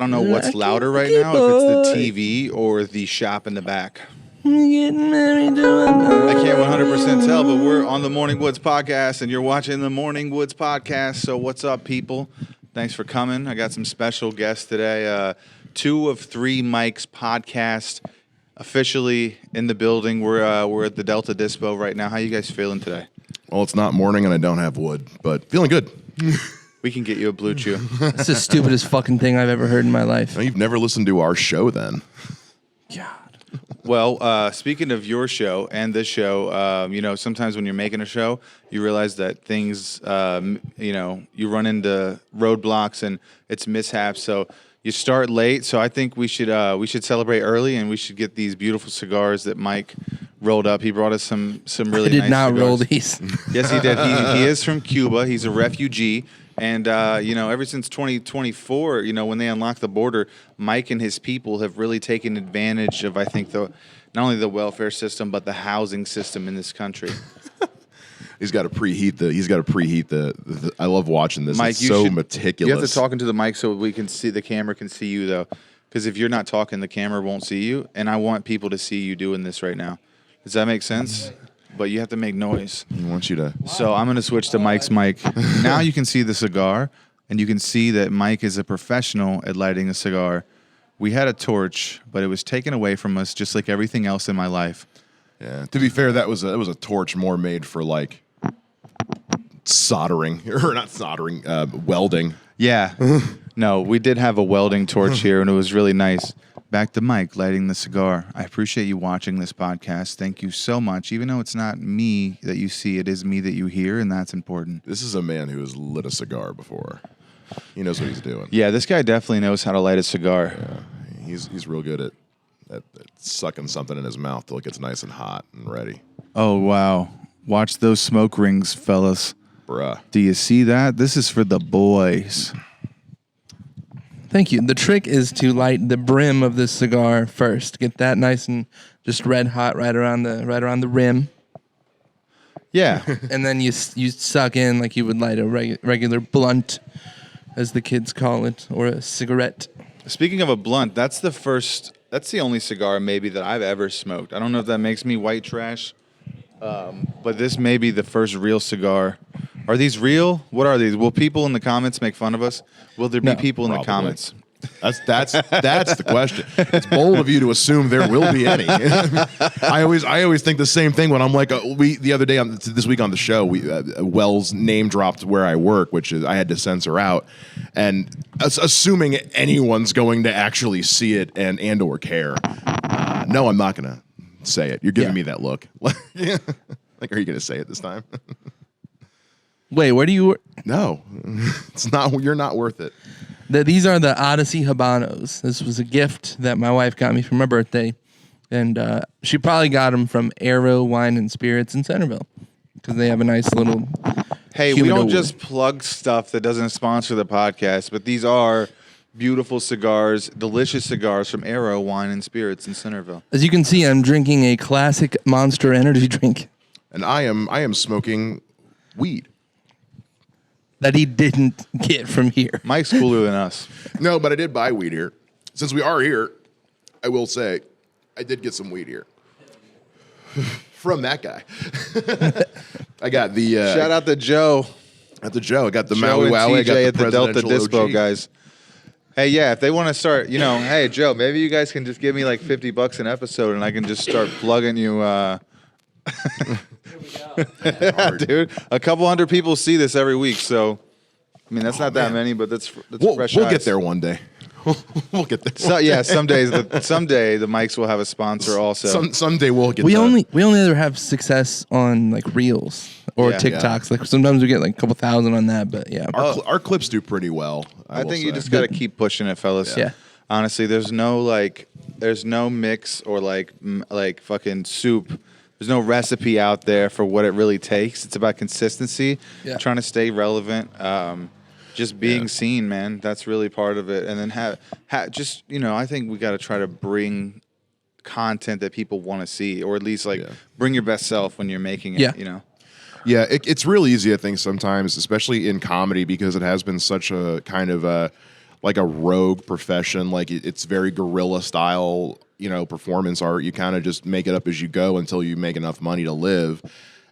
don't know what's louder right now, if it's the TV or the shop in the back. I can't 100% tell, but we're on the Morning Woods podcast, and you're watching the Morning Woods podcast. So what's up, people? Thanks for coming. I got some special guests today. 2 of 3 Mike's podcast officially in the building. We're at the Delta Dispo right now. How you guys feeling today? Well, it's not morning and I don't have wood, but feeling good. We can get you a Blue Chew. That's the stupidest fucking thing I've ever heard in my life. No, you've never listened to our show then. God. Well, speaking of your show and this show, sometimes when you're making a show, you realize that things, you run into roadblocks and it's mishaps. So you start late. So I think we should celebrate early, and we should get these beautiful cigars that Mike rolled up. He brought us some really nice I did not cigars. roll these. Yes, he did. He is from Cuba. He's a refugee. And, ever since 2024, when they unlocked the border, Mike and his people have really taken advantage of, I think, not only the welfare system, but the housing system in this country. He's got to preheat the I love watching this. Mike, it's so meticulous. You have to talk into the mic so we can see, the camera can see you, though. Because if you're not talking, the camera won't see you. And I want people to see you doing this right now. Does that make sense? But you have to make noise. I want you to. So I'm going to switch to Mike's mic. Now you can see the cigar, and you can see that Mike is a professional at lighting a cigar. We had a torch, but it was taken away from us, just like everything else in my life. Yeah. To be fair, that was a torch more made for like soldering or not soldering, welding. Yeah. No, we did have a welding torch here, and it was really nice. Back to Mike lighting the cigar. I appreciate you watching this podcast. Thank you so much. Even though it's not me that you see, it is me that you hear, and that's important. This is a man who has lit a cigar before. He knows what he's doing. Yeah, this guy definitely knows how to light a cigar. Yeah, he's real good at sucking something in his mouth till it gets nice and hot and ready. Oh, wow. Watch those smoke rings, fellas. Bruh. Do you see that? This is for the boys. Thank you. The trick is to light the brim of this cigar first. Get that nice and just red hot right around the rim. Yeah. And then you suck in like you would light a regular blunt, as the kids call it, or a cigarette. Speaking of a blunt, that's the only cigar maybe that I've ever smoked. I don't know if that makes me white trash, but this may be the first real cigar. Are these real? What are these? Will people in the comments make fun of us? Will there be people in the comments? That's the question. It's bold of you to assume there will be any. I always think the same thing when I'm like, the other day this week on the show, Wells name dropped where I work, which is I had to censor out, and assuming anyone's going to actually see it and or care. No, I'm not gonna say it. You're giving me that look. Like, are you gonna say it this time? Wait, where do you? No, it's not. You're not worth it. These are the Odyssey Habanos. This was a gift that my wife got me for my birthday, and she probably got them from Arrow Wine and Spirits in Centerville because they have a nice little. Hey, we don't just plug stuff that doesn't sponsor the podcast, but these are beautiful cigars, delicious cigars from Arrow Wine and Spirits in Centerville. As you can see, I'm drinking a classic Monster energy drink, and I am smoking weed. That he didn't get from here. Mike's cooler than us. No, but I did buy weed here. Since we are here, I will say I did get some weed here. From that guy. I got the... Shout out to Joe. At the Joe. I got the Joe Maui Wowie. I got at the Delta Dispo, OG. guys. Hey, yeah, if they want to start, hey, Joe, maybe you guys can just give me like $50 an episode and I can just start plugging you... Dude, a couple hundred people see this every week, so I mean that's not that many, but that's fresh. We'll eyes. get there one day. We'll get there. So yeah, someday the mics will have a sponsor also. Someday we'll get. We only ever have success on like Reels or TikToks. Like sometimes we get like a couple thousand on that, but yeah, our clips do pretty well. I think you just got to keep pushing it, fellas. Yeah. Honestly, there's no mix or like fucking soup. There's no recipe out there for what it really takes. It's about consistency, trying to stay relevant, just being seen, man. That's really part of it. And then I think we got to try to bring content that people want to see, or at least bring your best self when you're making it. Yeah, it's real easy, I think, sometimes, especially in comedy, because it has been such a kind of like a rogue profession. Like it's very guerrilla style, performance art. You kind of just make it up as you go until you make enough money to live.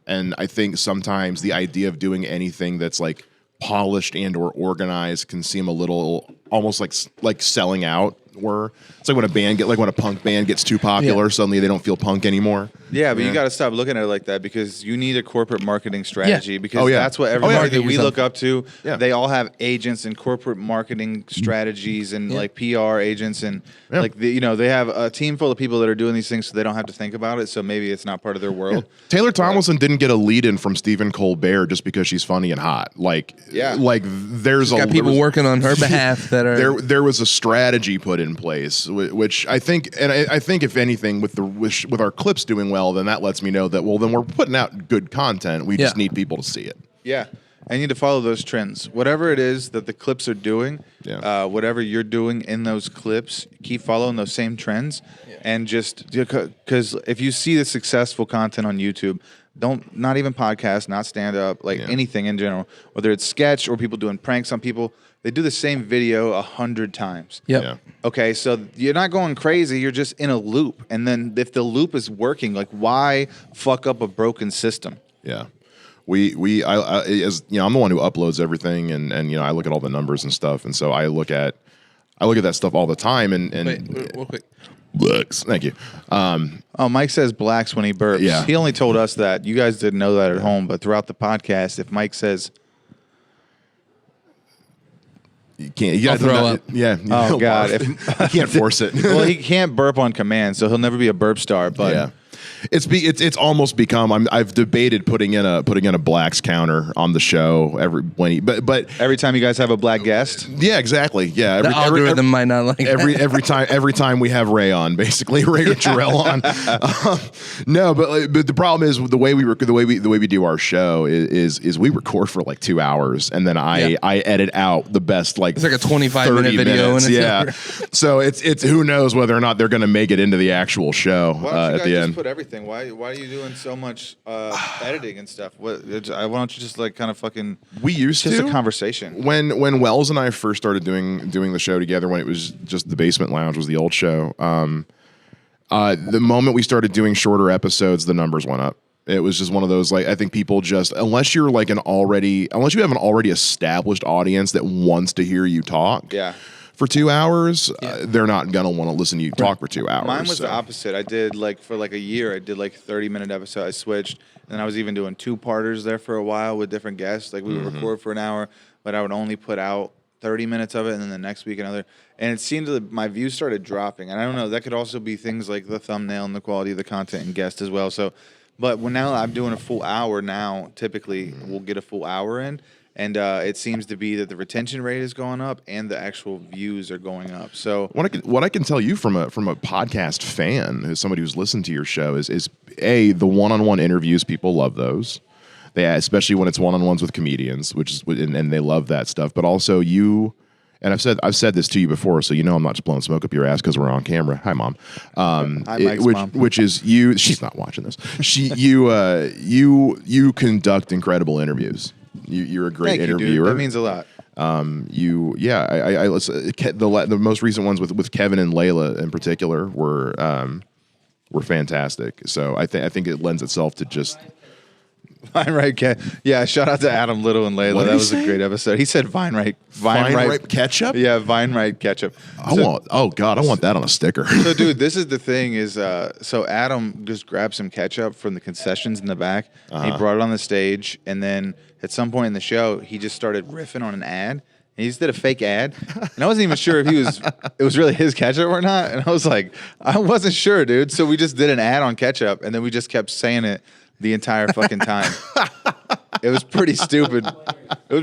And I think sometimes the idea of doing anything that's like polished and or organized can seem a little almost like selling out. Where it's like when a punk band gets too popular, suddenly they don't feel punk anymore. Yeah, but you got to stop looking at it like that, because you need a corporate marketing strategy. Because that's what everybody that we look up to. Yeah. They all have agents and corporate marketing strategies and like PR agents and they have a team full of people that are doing these things, so they don't have to think about it. So maybe it's not part of their world. Yeah. Taylor Tomlinson didn't get a lead in from Stephen Colbert just because she's funny and hot. There's got people working on her behalf that are there was a strategy put in place, which I think, and I think if anything, with our clips doing well, then that lets me know that then we're putting out good content. We just need people to see it. Yeah, I need to follow those trends. Whatever it is that the clips are doing, whatever you're doing in those clips, keep following those same trends, and just because if you see the successful content on YouTube. Not even podcasts, not stand up, anything in general, whether it's sketch or people doing pranks on people, they do the same video 100 times. Yep. Yeah. Okay, so you're not going crazy, you're just in a loop. And then if the loop is working, why fuck up a broken system? Yeah. I'm the one who uploads everything and I look at all the numbers and stuff. And so I look at that stuff all the time and wait, real quick. Blacks. Thank you. Mike says blacks when he burps. Yeah. He only told us that. You guys didn't know that at home, but throughout the podcast, if Mike says, you can't. You I'll throw up. Yeah. Oh God, you can't force it. Well, he can't burp on command, so he'll never be a burp star. But yeah. It's almost become. I've debated putting in a blacks counter on the show but every time you guys have a black guest. Yeah, exactly. Yeah, the algorithm might not like every time we have Ray on, basically Ray or Jarrell on. No, but the problem is the way we do our show is we record for 2 hours and then I edit out the best it's like a 25-minute video. Yeah, so it's who knows whether or not they're going to make it into the actual show at the end. Just put everything. Why are you doing so much editing and stuff? Why don't you just kind of fucking? We used just to a conversation. When Wells and I first started doing the show together, when it was just the Basement Lounge was the old show. The moment we started doing shorter episodes, the numbers went up. It was just one of those I think people just unless you have an already established audience that wants to hear you talk. Yeah. For 2 hours, they're not gonna want to listen to you talk for 2 hours. Mine was the opposite. I did for a year. I did 30-minute episodes. I switched, and then I was even doing 2-parters there for a while with different guests. We would record for an hour, but I would only put out 30 minutes of it, and then the next week another. And it seemed that my views started dropping. And I don't know. That could also be things like the thumbnail and the quality of the content and guest as well. So, but now I'm doing a full hour now. Typically, we'll get a full hour in. And it seems to be that the retention rate is going up and the actual views are going up. So what I can tell you from a podcast fan, as somebody who's listened to your show, is the one-on-one interviews. People love those. Especially when it's one-on-ones with comedians, and they love that stuff. But also and I've said this to you before, so I'm not just blowing smoke up your ass because we're on camera. Hi, Mom. Hi, Mike's mom. Which is you. She's not watching this. You conduct incredible interviews. You're a great interviewer. Dude. That means a lot. The most recent ones with Kevin and Layla in particular were fantastic. So I think it lends itself to just Vine Ripe Yeah, shout out to Adam Little and Layla. That was a great episode. He said Vine Ripe ketchup. Yeah, Vine Ripe ketchup. I want that on a sticker. So, dude, this is the thing is, so Adam just grabbed some ketchup from the concessions in the back. And he brought it on the stage, and then at some point in the show, he just started riffing on an ad. And he just did a fake ad, and I wasn't even sure if it was really his ketchup or not. And I was like, I wasn't sure, dude. So we just did an ad on ketchup, and then we just kept saying it the entire fucking time. It was pretty stupid. But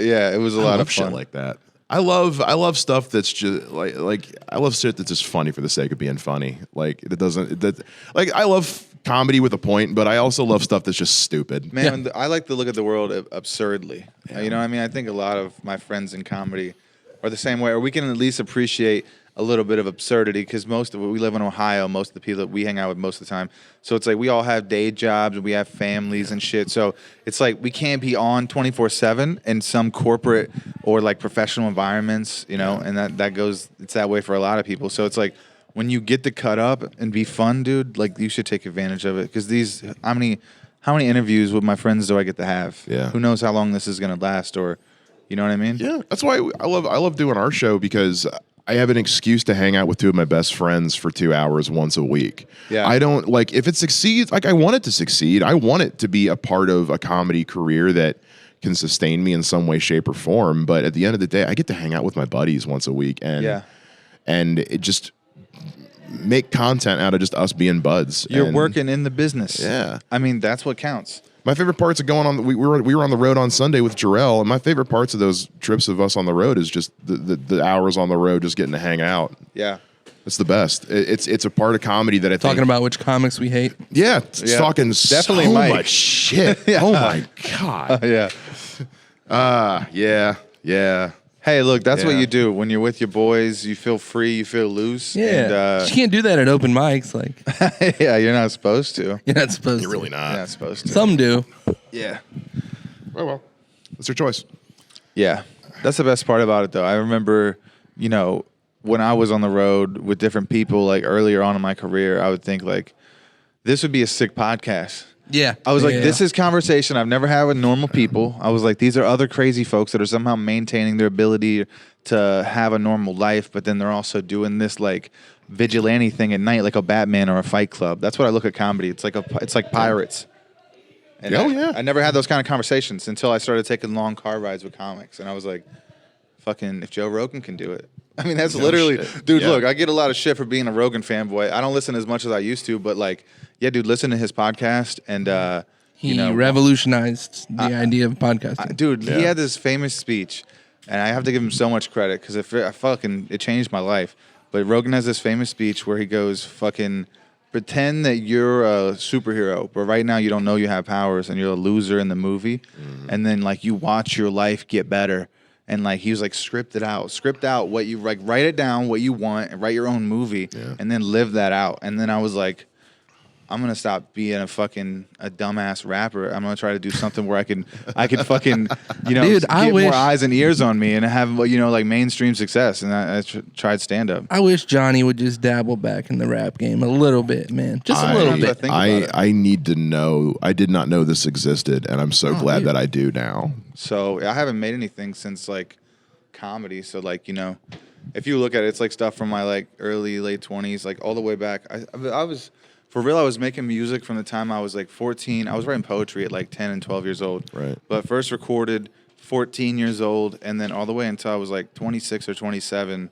yeah, it was a lot of fun. Shit like that. I love stuff that's just I love shit that's just funny for the sake of being funny. I love comedy with a point, but I also love stuff that's just stupid. Man, I like to look at the world absurdly. Yeah. I think a lot of my friends in comedy are the same way, or we can at least appreciate a little bit of absurdity because we live in Ohio. Most of the people that we hang out with most of the time, so it's like we all have day jobs and we have families and shit. So it's like we can't be on 24/7 in some corporate or like professional environments, you know. And that goes. It's that way for a lot of people. So it's like when you get to cut up and be fun, dude, like you should take advantage of it because how many interviews with my friends do I get to have? Yeah. Who knows how long this is gonna last or. You know what I mean? Yeah, that's why I love doing our show because I have an excuse to hang out with two of my best friends for 2 hours once a week. Yeah. I don't like if it succeeds, like I want it to succeed. I want it to be a part of a comedy career that can sustain me in some way, shape, or form. But at the end of the day, I get to hang out with my buddies once a week and it just make content out of just us being buds. You're working in the business. Yeah. I mean, that's what counts. My favorite parts of going on, we were on the road on Sunday with Jarrell, and my favorite parts of those trips of us on the road is just the hours on the road, just getting to hang out. Yeah. It's the best. It's a part of comedy that I think. Talking about which comics we hate. Yeah, talking definitely so Mike. much shit. Oh my God. Yeah. Yeah. Hey, look, that's what Yeah. you do when you're with your boys. You feel free. You feel loose. Yeah, And, you can't do that at open mics. Like yeah, you're not supposed to. you're not supposed You're to. really You're not. not supposed to. Some do. Yeah. Oh well, it's their choice. Yeah. That's the best part about it, though. I remember, you know, when I was on the road with different people, like earlier on in my career, I would think, like, this would be a sick podcast. Yeah, I was like, Yeah. this is conversation I've never had with normal people. I was like, these are other crazy folks that are somehow maintaining their ability to have a normal life, but then they're also doing this like vigilante thing at night, like a Batman or a Fight Club. That's what I look at comedy. It's like pirates. And I never had those kind of conversations until I started taking long car rides with comics, and I was like, fucking, if Joe Rogan can do it. I mean, that's literally, shit. dude, Yeah. look, I get a lot of shit for being a Rogan fanboy. I don't listen as much as I used to, but like, yeah, dude, listen to his podcast and, He revolutionized the idea of podcasting. dude, he had this famous speech, and I have to give him so much credit because it changed my life. But Rogan has this famous speech where he goes, fucking, pretend that you're a superhero, but right now you don't know you have powers and you're a loser in the movie. Mm-hmm. And then like you watch your life get better. And like he was like, script out what you like, write it down what you want and write your own movie and then live that out. And then I was like, I'm gonna stop being a dumbass rapper. I'm gonna try to do something where I can fucking Dude, get more eyes and ears on me and have like mainstream success. And I tried stand up. I wish Johnny would just dabble back in the rap game a little bit, man. Just a little bit. I need to know. I did not know this existed, and I'm so glad that I do now. So I haven't made anything since like comedy. So like if you look at it, it's like stuff from my like early late 20s, like all the way back. I was. For real, I was making music from the time I was like 14. I was writing poetry at like 10 and 12 years old. Right. But first recorded 14 years old, and then all the way until I was like 26 or 27,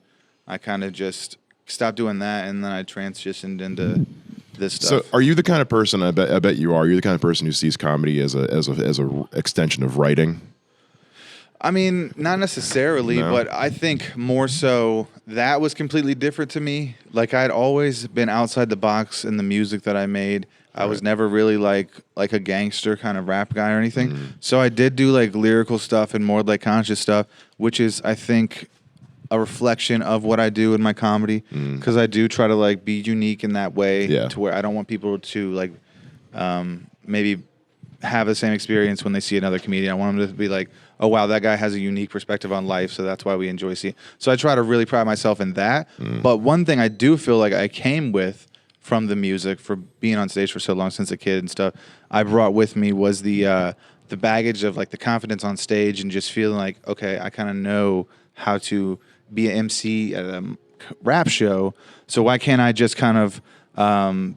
I kind of just stopped doing that, and then I transitioned into this stuff. So, are you the kind of person? I bet you are. You're the kind of person who sees comedy as a extension of writing. I mean, not necessarily, but I think more so that was completely different to me. Like I'd always been outside the box in the music that I made. I was never really like a gangster kind of rap guy or anything. Mm-hmm. So I did do like lyrical stuff and more like conscious stuff, which is I think a reflection of what I do in my comedy because I do try to like be unique in that way to where I don't want people to like maybe have the same experience when they see another comedian. I want them to be like, oh, wow, that guy has a unique perspective on life, so that's why we enjoy seeing. So I try to really pride myself in that. But one thing I do feel like I came with from the music, for being on stage for so long since a kid and stuff, I brought with me was the baggage of like the confidence on stage and just feeling like, okay, I kind of know how to be an MC at a rap show, so why can't I just kind of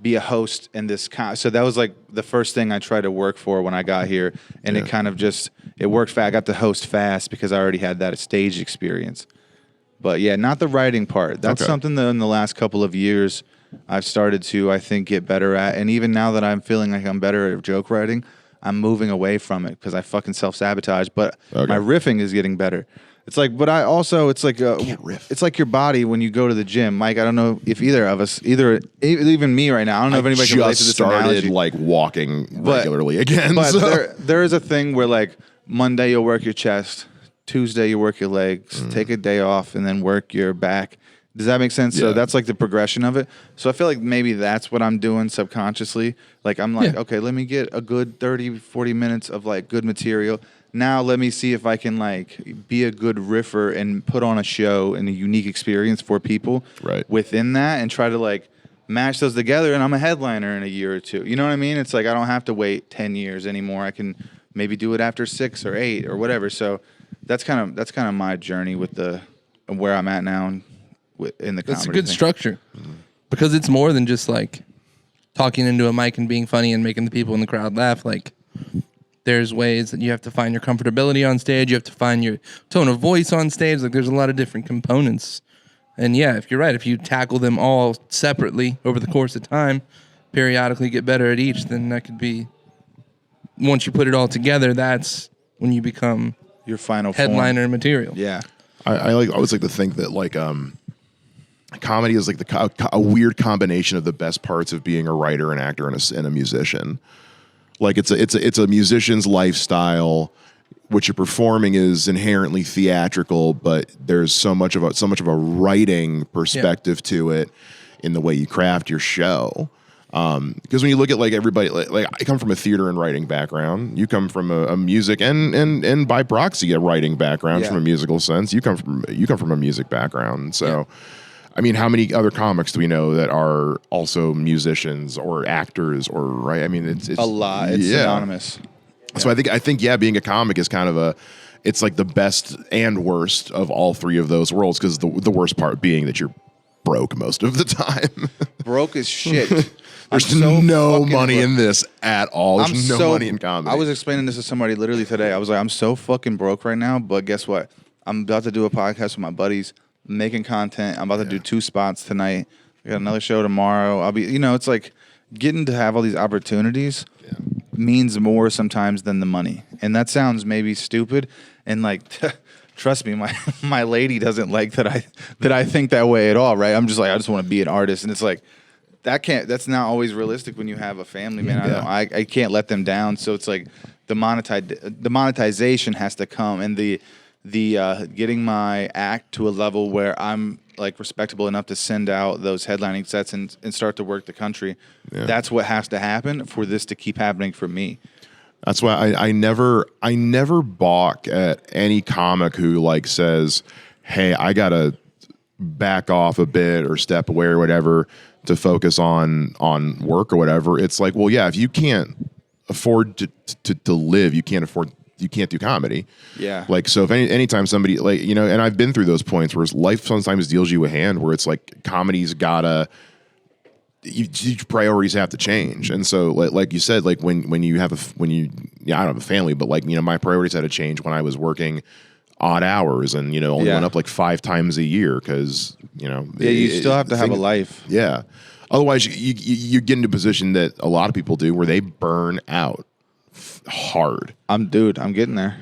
be a host in this so that was like the first thing I tried to work for when I got here, and it kind of just it worked fast. I got to host fast because I already had that stage experience. But yeah, not the writing part. That's something that in the last couple of years I've started to, I think, get better at. And even now that I'm feeling like I'm better at joke writing, I'm moving away from it because I fucking self-sabotage. But my riffing is getting better. It's like, but I also, it's like, it's like your body when you go to the gym. Mike, I don't know if either of us, even me right now, I don't know if anybody can relate to this analogy. I just started like walking regularly again. But there is a thing where like Monday you'll work your chest, Tuesday you work your legs, take a day off, and then work your back. Does that make sense? Yeah. So that's like the progression of it. So I feel like maybe that's what I'm doing subconsciously. Like I'm like, okay, let me get a good 30, 40 minutes of like good material. Now let me see if I can like be a good riffer and put on a show and a unique experience for people within that and try to like match those together, and I'm a headliner in a year or two. You know what I mean? It's like I don't have to wait 10 years anymore. I can maybe do it after 6 or 8 or whatever. So that's kind of my journey with the where I'm at now in the comedy. It's a good structure because it's more than just like talking into a mic and being funny and making the people in the crowd laugh. Like there's ways that you have to find your comfortability on stage. You have to find your tone of voice on stage. Like there's a lot of different components. And yeah, if you're right, if you tackle them all separately over the course of time, periodically get better at each, then that could be, once you put it all together, that's when you become your final headliner form. material. Yeah. I always like to think that like comedy is like a weird combination of the best parts of being a writer, an actor, and a musician. Like it's a musician's lifestyle. What you're performing is inherently theatrical, but there's so much of a writing perspective to it in the way you craft your show. Because when you look at like everybody, like I come from a theater and writing background. You come from a music and by proxy a writing background from a musical sense. You come from a music background. So, I mean, how many other comics do we know that are also musicians or actors or right? I mean, it's a lot. It's synonymous. So I think being a comic is kind of it's like the best and worst of all three of those worlds, because the worst part being that you're broke most of the time. Broke as shit. There's no money in this at all. There's no money in comedy. I was explaining this to somebody literally today. I was like, I'm so fucking broke right now, but guess what? I'm about to do a podcast with my buddies, making content. I'm about to do 2 spots tonight. I got another show tomorrow. I'll be, it's like getting to have all these opportunities means more sometimes than the money. And that sounds maybe stupid. And like, trust me, my lady doesn't like that I think that way at all, right? I'm just like, I just want to be an artist. And it's like, that's not always realistic when you have a family, man. I can't let them down. So it's like the monetization has to come, and the getting my act to a level where I'm like respectable enough to send out those headlining sets and start to work the country. Yeah. That's what has to happen for this to keep happening for me. That's why I never balk at any comic who like says, "Hey, I gotta back off a bit or step away or whatever to focus on work or whatever." It's like, well, yeah, if you can't afford to live, you can't do comedy. Yeah. Like, so if anytime somebody like, and I've been through those points where life sometimes deals you a hand where it's like comedy's gotta, your priorities have to change. And so like you said, like when you I don't have a family, but like, my priorities had to change when I was working odd hours and, only went up like 5 times a year. Cause you still have to have a life. Yeah. Otherwise you get into a position that a lot of people do where they burn out hard. I'm getting there.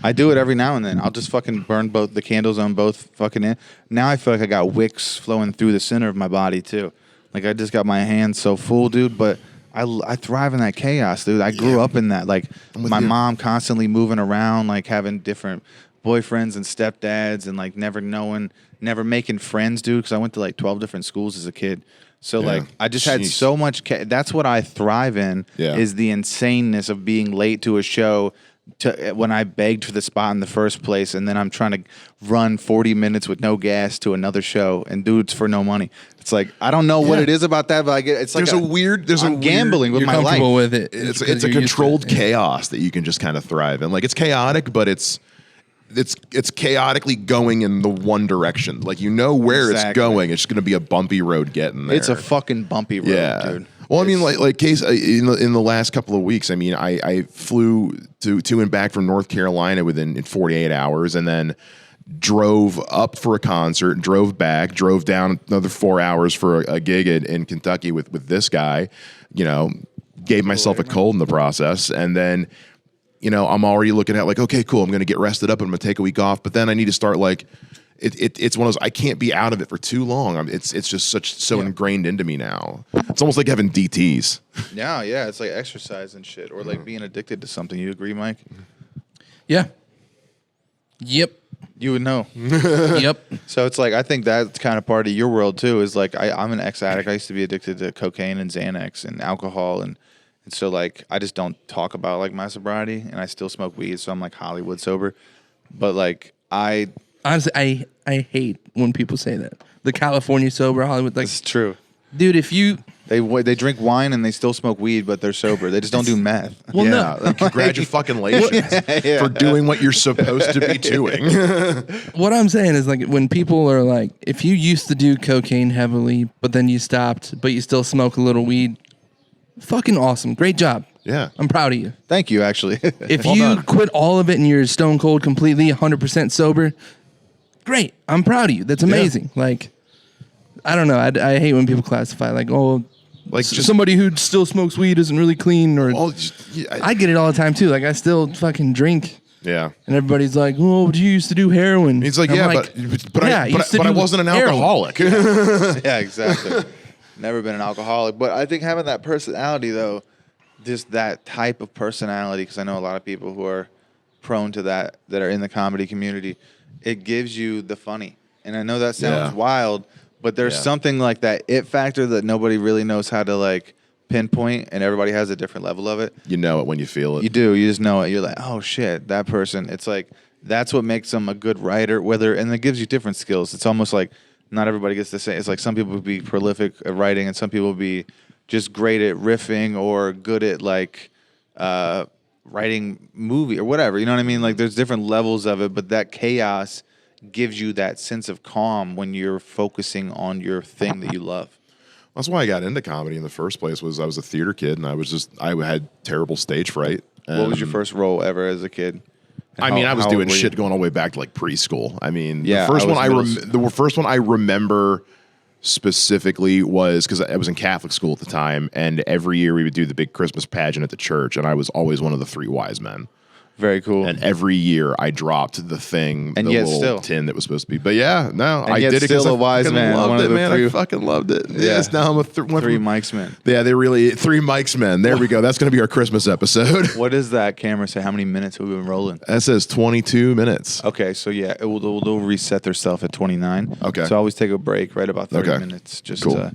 I do it every now and then. I'll just fucking burn both the candles on both fucking end. Now I feel like I got wicks flowing through the center of my body too. Like I just got my hands so full, dude, but I thrive in that chaos, dude. I grew up in that. Like my mom constantly moving around, like having different boyfriends and stepdads and like never making friends, dude, because I went to like 12 different schools as a kid. So like I just had so much that's what I thrive in is the insaneness of being late to a show when I begged for the spot in the first place, and then I'm trying to run 40 minutes with no gas to another show and dudes for no money. It's like I don't know what it is about that, but I get it's like I'm gambling with my life. You're comfortable with it. It's a controlled chaos that you can just kind of thrive in. Like it's chaotic, but it's chaotically going in the one direction. Like where it's going. It's going to be a bumpy road getting there. It's a fucking bumpy road, dude. Well, I mean, like case in the last couple of weeks. I mean, I flew to and back from North Carolina within 48 hours, and then drove up for a concert, drove back, drove down another 4 hours for a gig in Kentucky with this guy. Gave myself a cold in the process, and then. I'm already looking at like, okay, cool. I'm going to get rested up and I'm going to take a week off. But then I need to start like, it's one of those, I can't be out of it for too long. It's just so ingrained into me now. It's almost like having DTs. Yeah. It's like exercise and shit, or like being addicted to something. You agree, Mike? Yeah. Yep. You would know. Yep. So it's like, I think that's kind of part of your world too, is like, I'm an ex-addict. I used to be addicted to cocaine and Xanax and alcohol. And so like, I just don't talk about like my sobriety, and I still smoke weed. So I'm like Hollywood sober. But like, honestly, I hate when people say that. The California sober Hollywood, like, it's true. dude, if you... They drink wine and they still smoke weed, but they're sober. They just don't do meth. Well, yeah, no. like, congratulations for doing what you're supposed to be doing. What I'm saying is, like, when people are like, if you used to do cocaine heavily, but then you stopped, but you still smoke a little weed, fucking awesome. Great job. Yeah. I'm proud of you. Thank you, actually. If Well you done. quit all of it and you're stone cold, completely 100% sober, great. I'm proud of you. That's amazing. Like, I don't know. I hate when people classify like, oh, Like just somebody who still smokes weed isn't really clean. Or I get it all the time too. Like, I still fucking drink. Yeah. And everybody's like, oh, but you used to do heroin. He's like, I'm yeah, but I wasn't an alcoholic. Yeah, exactly. Never been an alcoholic. But I think having that personality, though, just that type of personality, because I know a lot of people who are prone to that are in the comedy community, it gives you the funny. And I know that sounds wild, but there's something like that it factor that nobody really knows how to like pinpoint, and everybody has a different level of it. You know it when you feel it. You do. You just know it. You're like, oh shit, that person. It's like, that's what makes them a good writer. And it gives you different skills. It's almost like not everybody gets the same. It's like some people would be prolific at writing, and some people would be just great at riffing or good at like writing movie or whatever. You know what I mean? Like, there's different levels of it, but that chaos gives you that sense of calm when you're focusing on your thing that you love. That's why I got into comedy in the first place. Was I was a theater kid, and I had terrible stage fright. What was your first role ever as a kid? I mean, I was how doing old were shit you? going all the way back to like preschool. I mean, Yeah, the first I was first one I remember specifically was because I was in Catholic school at the time, and every year we would do the big Christmas pageant at the church, and I was always one of the three wise men. Very cool. And every year I dropped the thing, And the yet little still. tin that was supposed to be. But yeah, no, I yet did it still because a I wise fucking man, one loved of it, the man. three- I fucking loved it. Yes, now I'm a Three mics man. Yeah, they really three mics men. There we go. That's going to be our Christmas episode. What does that camera say? How many minutes have we been rolling? That says 22 minutes. Okay, so yeah, they'll reset themselves at 29. Okay. So I always take a break right about 30 Okay. minutes. Just Cool.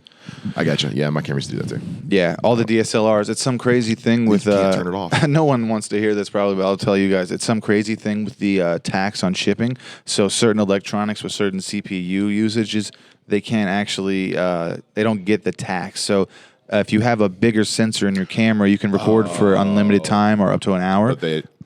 I got you. Yeah, my cameras do that too. yeah, all the DSLRs. It's some crazy thing with. can't turn it off. No one wants to hear this probably, but I'll tell you guys. It's some crazy thing with the tax on shipping. So certain electronics with certain CPU usages, they can't actually. They don't get the tax. So. If you have a bigger sensor in your camera, you can record for unlimited time or up to an hour.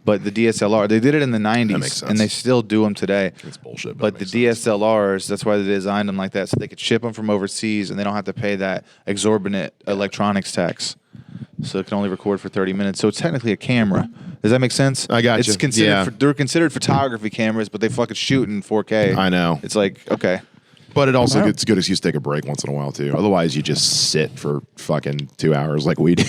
But the DSLR, they did it in the 90s, makes sense. and they still do them today. It's bullshit. But the DSLRs, that's why they designed them like that, so they could ship them from overseas, and they don't have to pay that exorbitant electronics tax. So it can only record for 30 minutes. So it's technically a camera. Does that make sense? I got It's you. considered. Yeah. They're considered photography cameras, but they fucking shoot in 4K. I know. It's like, okay. But it also it's a good excuse to take a break once in a while too. Otherwise, you just sit for fucking 2 hours like we do.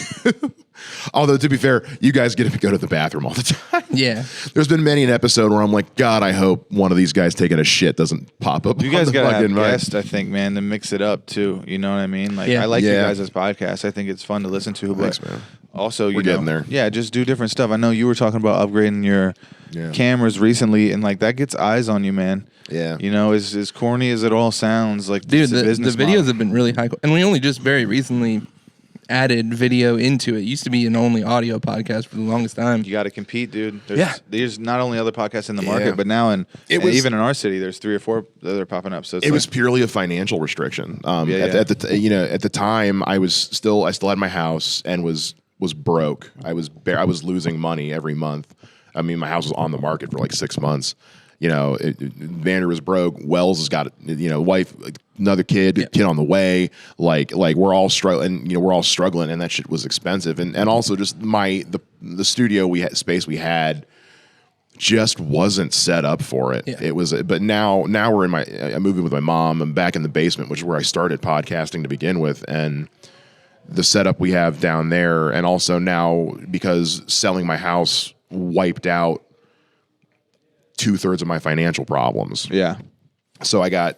Although to be fair, you guys get to go to the bathroom all the time. Yeah. There's been many an episode where I'm like, God, I hope one of these guys taking a shit doesn't pop up. You on guys the gotta have fucking mic. guests, I think, man, to mix it up too. You know what I mean? Like, Yeah. I like you Yeah. guys' podcast. I think it's fun to listen to. But Thanks, man. also, We're getting there. Yeah, just do different stuff. I know you were talking about upgrading your cameras recently, and like that gets eyes on you, man. Yeah. You know, as corny as it all sounds, like Dude, it's a the business videos model. have been really high. And we only just very recently added video into it. It used to be an only audio podcast for the longest time. You got to compete, dude. Yeah. There's not only other podcasts in the market, Yeah. but now It was- even in our city, there's 3 or 4 that are popping up. So it's It like, was purely a financial restriction. Yeah. At the time, I still had my house and was broke. I was losing money every month. I mean, my house was on the market for like 6 months. You know, Vander was broke. Wells has got, wife, another kid on the way. Like we're all struggling. We're all struggling, and that shit was expensive. And also just the studio space we had just wasn't set up for it. Yeah. It was, but now we're I'm moving with my mom. I'm back in the basement, which is where I started podcasting to begin with, and the setup we have down there, and also now because selling my house wiped out 2/3 of my financial problems. yeah. So I get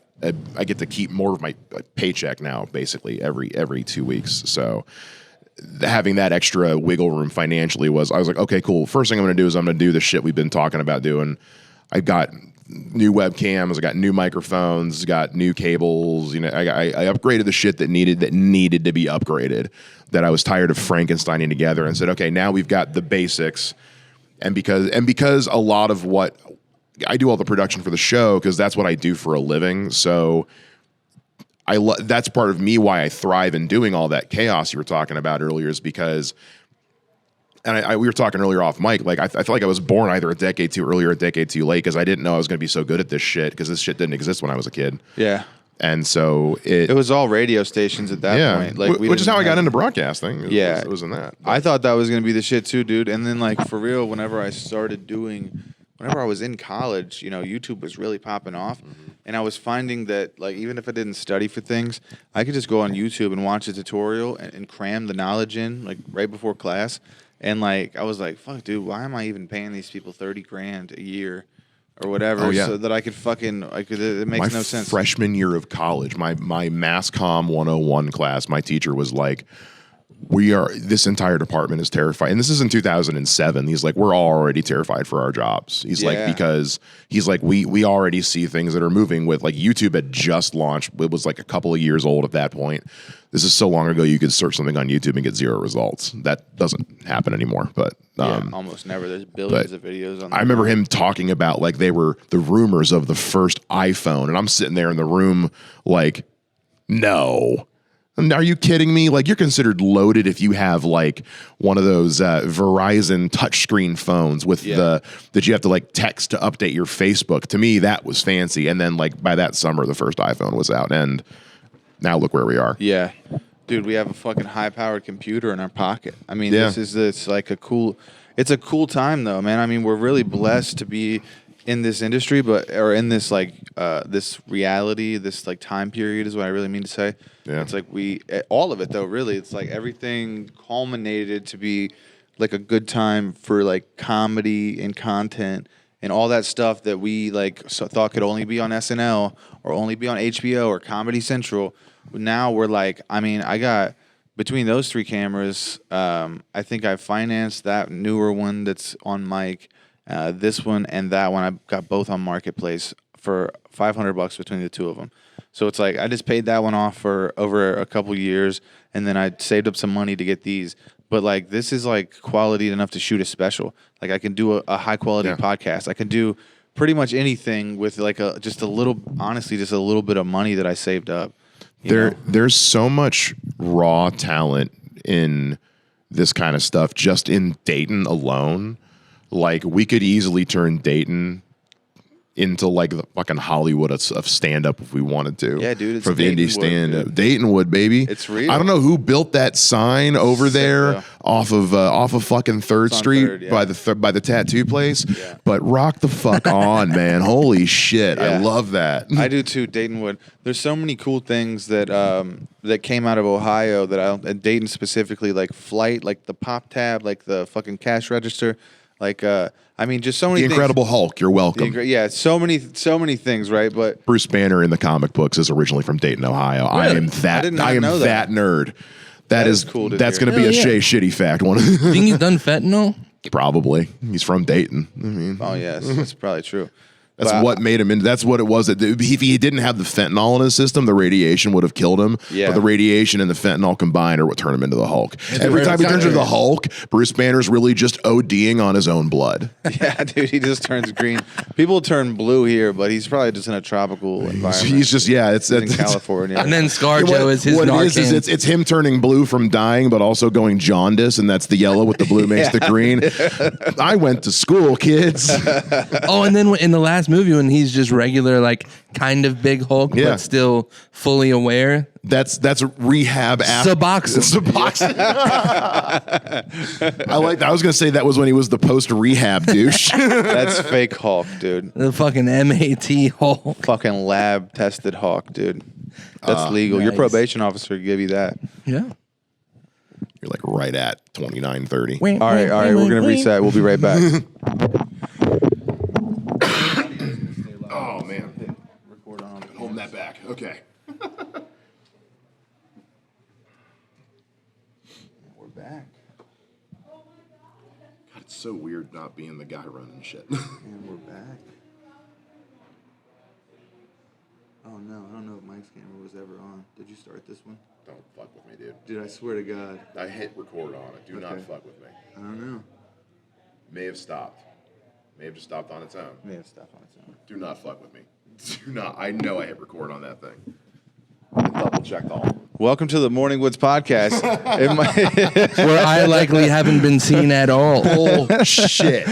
to keep more of my paycheck now, basically every 2 weeks. So having that extra wiggle room financially I was like, okay, cool. First thing I'm going to do is I'm going to do the shit we've been talking about doing. I got new webcams, I got new microphones, got new cables. You know, I upgraded the shit that needed to be upgraded. That I was tired of Frankensteining together, and said, okay, now we've got the basics. And because a lot of what I do all the production for the show, because that's what I do for a living. So that's part of me why I thrive in doing all that chaos you were talking about earlier, is because, and we were talking earlier off mic, like I feel like I was born either a decade too early or a decade too late, because I didn't know I was going to be so good at this shit, because this shit didn't exist when I was a kid. Yeah. And so it was all radio stations at that point. Like, which is how I got into broadcasting. It was in that. I thought that was going to be the shit too, dude. And then, like, for real, whenever I was in college, you know, YouTube was really popping off. And I was finding that, like, even if I didn't study for things, I could just go on YouTube and watch a tutorial and cram the knowledge in, like, right before class. And, like, I was like, fuck, dude, why am I even paying these people $30,000 a year or whatever so that I could fucking, it makes no sense. My freshman year of college, my Mass Comm 101 class, my teacher was like, this entire department is terrified. And this is in 2007. He's like, we're already terrified for our jobs. He's like, because he's like, we already see things that are moving with, like, YouTube had just launched. It was like a couple of years old at that point. This is so long ago, you could search something on YouTube and get 0 results. That doesn't happen anymore, but almost never. There's billions of videos on. I remember him talking about, like, they were the rumors of the first iPhone, and I'm sitting there in the room like, no. Are you kidding me? Like, you're considered loaded if you have, like, one of those Verizon touchscreen phones with that you have to, like, text to update your Facebook. To me, that was fancy. And then, like, by that summer, the first iPhone was out, and now look where we are. Yeah, dude, we have a fucking high-powered computer in our pocket. I mean, it's like a cool time though, man. I mean, we're really blessed to be in this industry, or in this, like, this reality, this, like, time period is what I really mean to say. Yeah. It's like all of it though, really. It's like everything culminated to be like a good time for, like, comedy and content and all that stuff that we, like, thought could only be on SNL or only be on HBO or Comedy Central. Now we're like, I mean, I got, between those 3 cameras, I think I financed that newer one that's on mic, this one and that one. I got both on Marketplace for $500 between the 2 of them. So it's like I just paid that one off for over a couple years, and then I saved up some money to get these. But, like, this is, like, quality enough to shoot a special. Like, I can do a high quality podcast. I can do pretty much anything with, like, just a little bit of money that I saved up. There's so much raw talent in this kind of stuff just in Dayton alone. Like, we could easily turn Dayton into, like, the fucking Hollywood of stand-up if we wanted to. Yeah, dude. It's from indie stand-up. Daytonwood, baby. It's real. I don't know who built that sign over there off of fucking 3rd Street by the tattoo place. Yeah. But rock the fuck on, man. Holy shit. Yeah. I love that. I do too, Daytonwood. There's so many cool things that that came out of Ohio and Dayton specifically, like Flight, like the pop tab, like the fucking cash register. Like, I mean, just so many things. The Incredible Hulk, you're welcome. So many things, right? But Bruce Banner in the comic books is originally from Dayton, Ohio. Really? I am that nerd. That is cool. That's going to be a Shea shitty fact. You think he's done fentanyl? Probably. He's from Dayton. I mean, oh yes, that's probably true. That's what made him into. That's what it was. If he didn't have the fentanyl in his system, the radiation would have killed him. Yeah. But the radiation and the fentanyl combined are what turned him into the Hulk. Every time he turns into the Hulk, Bruce Banner's really just ODing on his own blood. Yeah, dude, he just turns green. People turn blue here, but he's probably just in a tropical environment. He's just it's in California. And then ScarJo is his What Narcan. it is it's him turning blue from dying, but also going jaundice, and that's the yellow with the blue makes the green. I went to school, kids. Oh, and then in the last movie when he's just regular, like, kind of big Hulk, but still fully aware. That's a rehab Suboxone. I like that. I was gonna say that was when he was the post-rehab douche. That's fake Hulk, dude. The fucking MAT Hulk. Fucking lab tested Hulk, dude. That's legal. Nice. Your probation officer will give you that. Yeah. You're like right at 29, 30. All right. We're gonna reset. We'll be right back. Oh man. Record on. Holding that back. Okay. We're back. God, it's so weird not being the guy running shit. And we're back. no. I don't know if Mike's camera was ever on. Did you start this one? Don't fuck with me, dude. Dude, I swear to God. I hit record on it. Do not fuck with me. I don't know. May have stopped. May have just stopped on its own. May have stopped on its own. Do not fuck with me. Do not. I know I hit record on that thing. I double checked all. Welcome to the Morning Woods podcast. Where I likely haven't been seen at all. Bullshit.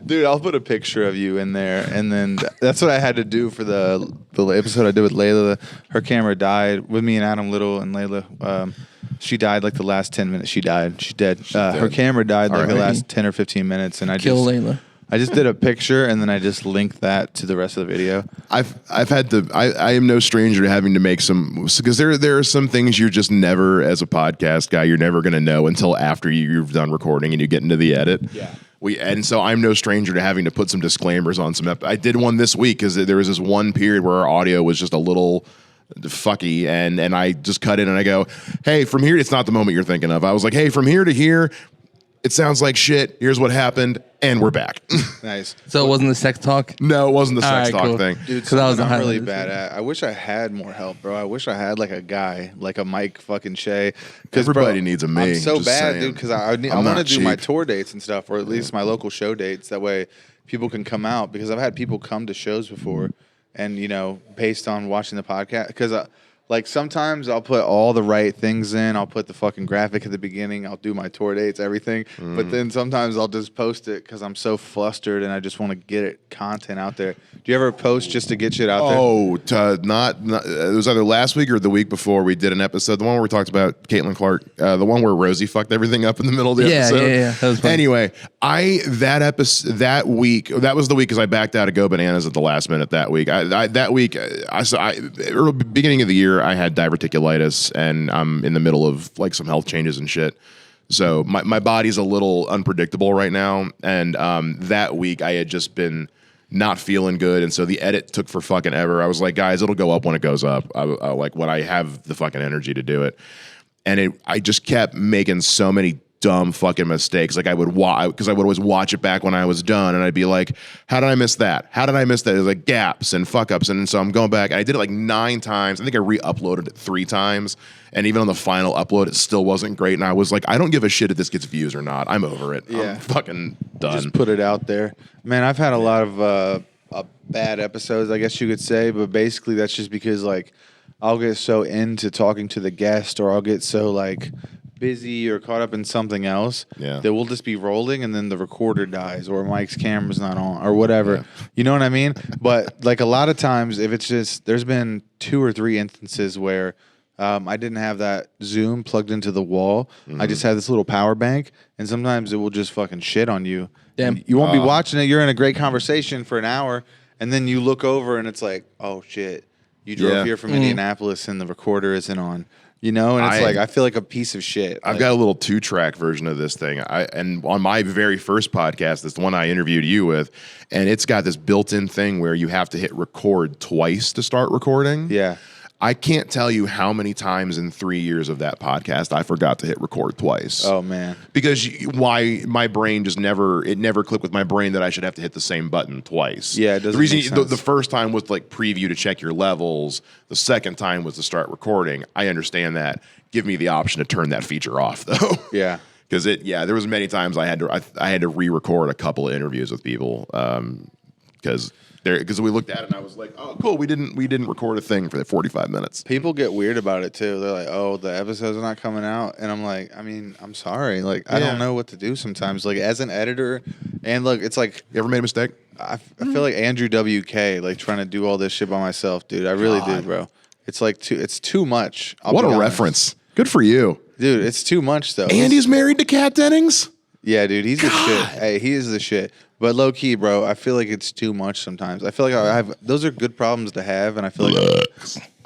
Dude, I'll put a picture of you in there, and then that's what I had to do for the episode I did with Layla. Her camera died with me and Adam Little and Layla. She died like the last 10 minutes. She's dead. Her camera died like the last 10 or 15 minutes, and Layla. I just did a picture and then I just linked that to the rest of the video. I've had to. I am no stranger to having to make some, because there are some things you're just never, as a podcast guy, you're never going to know until after you've done recording and you get into the edit. Yeah. And so I'm no stranger to having to put some disclaimers on some. I did one this week because there was this one period where our audio was just a little fucky, and I just cut in and I go, hey, from here, it's not the moment you're thinking of. I was like, hey, from here to here, it sounds like shit. Here's what happened, and we're back. Nice. So it wasn't the sex talk? No, it wasn't the sex talk cool. thing. Dude, Because I was I'm really bad at. I wish I had more help, bro. I wish I had like a guy, like a Mike fucking Shea. Everybody needs a me. I'm so just bad, saying. dude, because I want to do my tour dates and stuff, or at least my local show dates. That way people can come out, because I've had people come to shows before, and, you know, based on watching the podcast, because like sometimes I'll put all the right things in. I'll put the fucking graphic at the beginning. I'll do my tour dates, everything. But then sometimes I'll just post it because I'm so flustered and I just want to get it content out there. Do you ever post just to get shit out there? Oh, not it was either last week or the week before we did an episode. The one where we talked about Caitlin Clark, the one where Rosie fucked everything up in the middle of the episode. Yeah. That was fun. Anyway, that week, that was the week because I backed out of Go Bananas at the last minute that week. Beginning of the year, I had diverticulitis, and I'm in the middle of like some health changes and shit. So my body's a little unpredictable right now. And that week I had just been not feeling good. And so the edit took for fucking ever. I was like, guys, it'll go up when it goes up. I like when I have the fucking energy to do it. And I just kept making so many dumb fucking mistakes. Like I would always watch it back when I was done, and I'd be like, how did I miss that? How did I miss that? There's like gaps and fuck ups. And so I'm going back, and I did it like 9 times. I think I re-uploaded it 3 times. And even on the final upload, it still wasn't great. And I was like, I don't give a shit if this gets views or not. I'm over it. Yeah. I'm fucking done. Just put it out there. Man, I've had a lot of bad episodes, I guess you could say. But basically that's just because like I'll get so into talking to the guest, or I'll get so like busy or caught up in something else that we'll just be rolling and then the recorder dies or Mike's camera's not on or whatever. You know what I mean? But like a lot of times, if it's just, there's been 2 or 3 instances where I didn't have that Zoom plugged into the wall. I just had this little power bank, and sometimes it will just fucking shit on you. Damn. You won't be watching it. You're in a great conversation for an hour, and then you look over and it's like, oh shit, you drove here from Indianapolis and the recorder isn't on. You know, and it's like I feel like a piece of shit. I've got a little 2-track version of this thing. And on my very first podcast, that's the one I interviewed you with, and it's got this built-in thing where you have to hit record twice to start recording. Yeah. I can't tell you how many times in 3 years of that podcast I forgot to hit record twice. Oh man. Because why my brain just never clicked with my brain that I should have to hit the same button twice. Yeah, it doesn't the reason make sense. The first time was like preview to check your levels. The second time was to start recording. I understand that. Give me the option to turn that feature off though. Yeah. Because there was many times I had to re-record a couple of interviews with people because we looked at it and I was like, oh cool, we didn't record a thing for the 45 minutes. People get weird about it too. They're like, oh, the episodes are not coming out, and I'm like, I mean, I'm sorry, like I don't know what to do sometimes. Like as an editor, and look, it's like, You ever made a mistake? I feel like Andrew WK, like trying to do all this shit by myself, dude. I really do, bro. It's like it's too much. What a reference. Good for you. Dude, it's too much though. Andy's married to Kat Dennings? Yeah, dude, he's the shit. Hey, he is the shit. But low key, bro, I feel like it's too much sometimes. I feel like I have those are good problems to have, and I feel like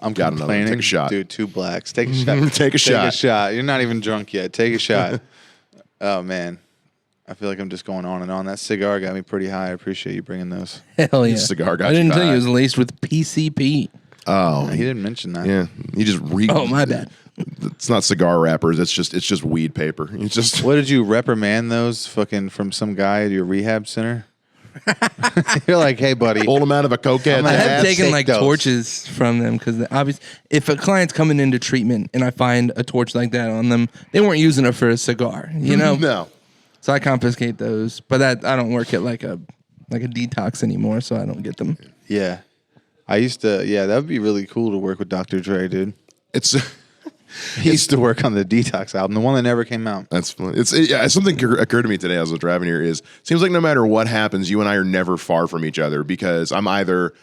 I'm Got another. complaining. Take a shot. Dude. 2 blacks. Take a shot. Take a shot. Take a shot. You're not even drunk yet. Take a shot. Oh man, I feel like I'm just going on and on. That cigar got me pretty high. I appreciate you bringing those. Hell yeah. Cigar got I didn't you tell you high. it was laced with PCP. Oh, He didn't mention that. yeah. He just Oh, my bad. It's not cigar wrappers. It's just weed paper. It's just What did you reprimand those fucking from some guy at your rehab center? You're like, hey, buddy. Pulled them out of a cokehead. I have have taken sick like dose. torches from them because obviously, if a client's coming into treatment and I find a torch like that on them, they weren't using it for a cigar, you know. No. So I confiscate those, but that I don't work at like a detox anymore, so I don't get them. Yeah. I used to, that would be really cool to work with Dr. Dre, dude. He used to work on the Detox album, the one that never came out. That's fun. Something occurred to me today as I was driving here is, seems like no matter what happens, you and I are never far from each other because I'm either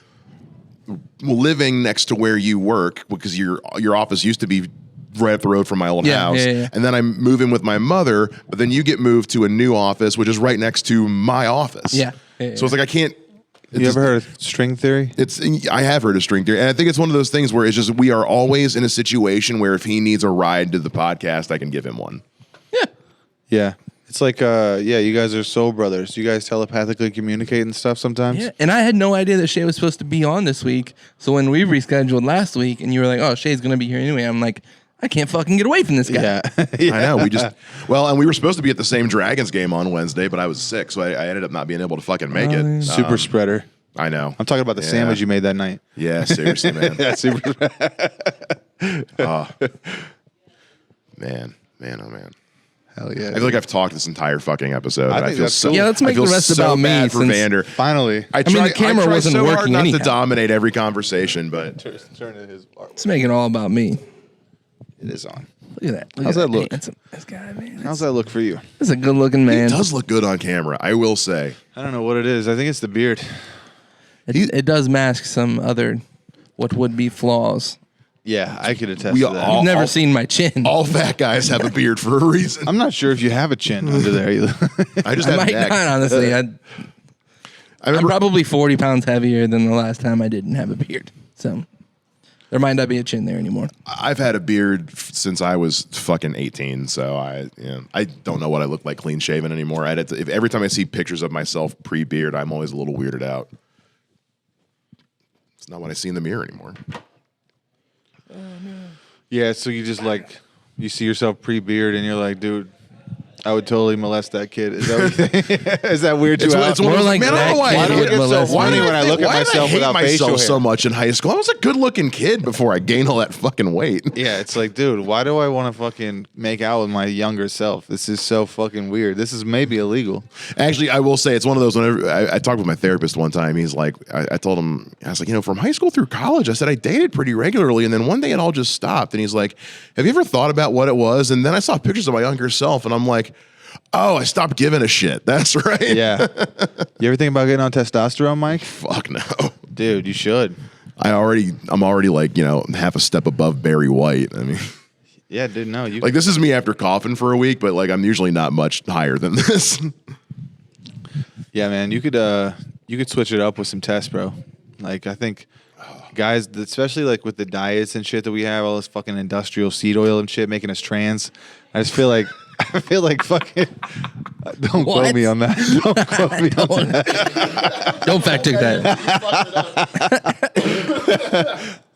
living next to where you work because your office used to be right up the road from my old house. Yeah. And then I'm moving with my mother, but then you get moved to a new office, which is right next to my office. Yeah. So it's like I can't. You ever heard of string theory? I have heard of string theory, and I think it's one of those things where it's just we are always in a situation where if he needs a ride to the podcast, I can give him one. Yeah. It's like, you guys are soul brothers. You guys telepathically communicate and stuff sometimes? Yeah, and I had no idea that Shea was supposed to be on this week. So when we rescheduled last week, and you were like, "Oh, Shea's gonna be here anyway," I'm like, I can't fucking get away from this guy. Yeah. I know. And we were supposed to be at the same Dragons game on Wednesday, but I was sick, so I ended up not being able to fucking make it. Super spreader. I know. I'm talking about the sandwich you made that night. Yeah, seriously, man. Yeah, super spreader. Man, oh man. Hell yeah. I feel like I've talked this entire fucking episode. I and think feel that's so. cool. Yeah, let's make I feel the rest so about me, bad for since- Vander. Finally. I mean, the try camera wasn't so hard working not anyhow. to dominate every conversation, but Turn to his art. Let's make it all about me. It is on. Look at that. How's that look? Handsome. This guy, man. How's that look for you? That's a good looking he man. does look good on camera. I will say. I don't know what it is. I think it's the beard. It does mask some other what would be flaws. Yeah, I could attest We to that. all- You've never seen my chin. All fat guys have a beard for a reason. I'm not sure if you have a chin under there either. I just I have might neck. not, honestly. I'm remember- probably 40 pounds heavier than the last time I didn't have a beard. So there might not be a chin there anymore. I've had a beard since I was fucking 18, so I don't know what I look like clean shaven anymore. Every time I see pictures of myself pre-beard, I'm always a little weirded out. It's not what I see in the mirror anymore. Yeah, so you just like, you see yourself pre-beard and you're like, dude, I would totally molest that kid. Is that what you think? Is that weird you out? It's one of More those, like man, I don't know why that I kid hate get molested. why Funny did when I look at why did myself I hate without facial myself hair? so much in high school. I was a good-looking kid before I gained all that fucking weight. Yeah, it's like, dude, why do I want to fucking make out with my younger self? This is so fucking weird. This is maybe illegal. Actually, I will say it's one of those. Whenever I talked with my therapist one time, he's like, I told him, I was like, from high school through college, I said I dated pretty regularly, and then one day it all just stopped. And he's like, have you ever thought about what it was? And then I saw pictures of my younger self, and I'm like, oh, I stopped giving a shit. That's right. Yeah. You ever think about getting on testosterone, Mike? Fuck no. Dude, you should. I'm already like, half a step above Barry White. I mean, Yeah, dude, no. You like this is me after coughing for a week, but like I'm usually not much higher than this. Yeah, man, you could switch it up with some tests, bro. Like, I think guys, especially like with the diets and shit that we have, all this fucking industrial seed oil and shit making us trans. I just feel like fucking. Don't quote me on that. Don't quote me on that. Don't fact check that.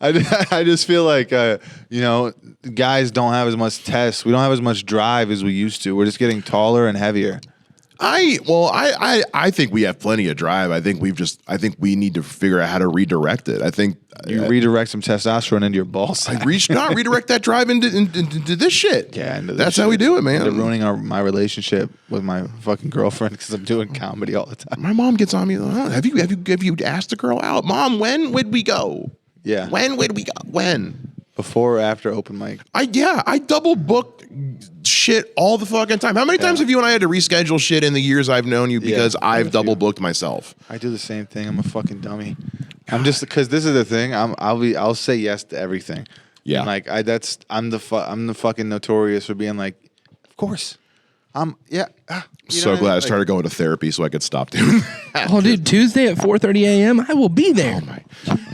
I just feel like guys don't have as much tests. We don't have as much drive as we used to. We're just getting taller and heavier. I think we have plenty of drive. I think we need to figure out how to redirect it. I think You redirect some testosterone into your balls. redirect that drive into this shit. Yeah, into this that's how shit. we do it, man. They're ruining my relationship with my fucking girlfriend because I'm doing comedy all the time. My mom gets on me. Have you asked the girl out, Mom? When would we go? Yeah. When would we go? When? Before or after open mic? I double book shit all the fucking time. How many times have you and I had to reschedule shit in the years I've known you because I've double booked myself? I do the same thing. I'm a fucking dummy. I'm just because this is the thing. I'll say yes to everything. Yeah. And like I'm the fucking notorious for being like, of course. So glad I started going to therapy so I could stop doing that. Oh, dude, Tuesday at 4:30 a.m. I will be there.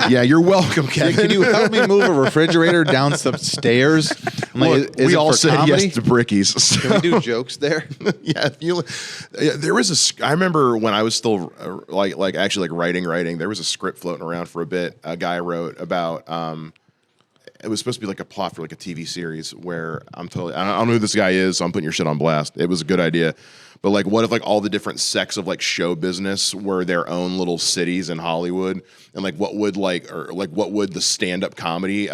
Yeah, you're welcome, Kevin. Can you help me move a refrigerator down some stairs? I'm like, Look, is we it all for said comedy? yes to brickies. So. Can we do jokes there? Yeah, there was I remember when I was still like actually like writing. There was a script floating around for a bit. A guy wrote about. It was supposed to be like a plot for like a TV series where I don't know who this guy is, so I'm putting your shit on blast. It was a good idea. But like, what if like all the different sects of like show business were their own little cities in Hollywood, and like what would the stand-up comedy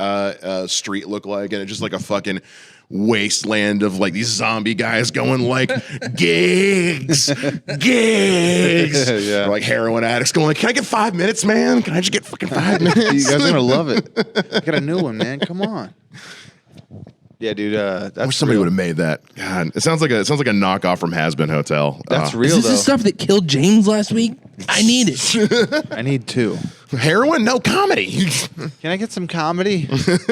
street look like? And it's just like a fucking wasteland of like these zombie guys going like gigs, Yeah. or like heroin addicts going like, can I get 5 minutes, man? Can I just get fucking 5 minutes? You guys are gonna love it. I got a new one, man. Come on. Yeah, dude. That's I wish somebody real. would have made that. God, it sounds like a knockoff from Has Been Hotel. That's Is real this though. the stuff that killed James last week? I need it. I need 2. Heroin, no comedy. Can I get some comedy?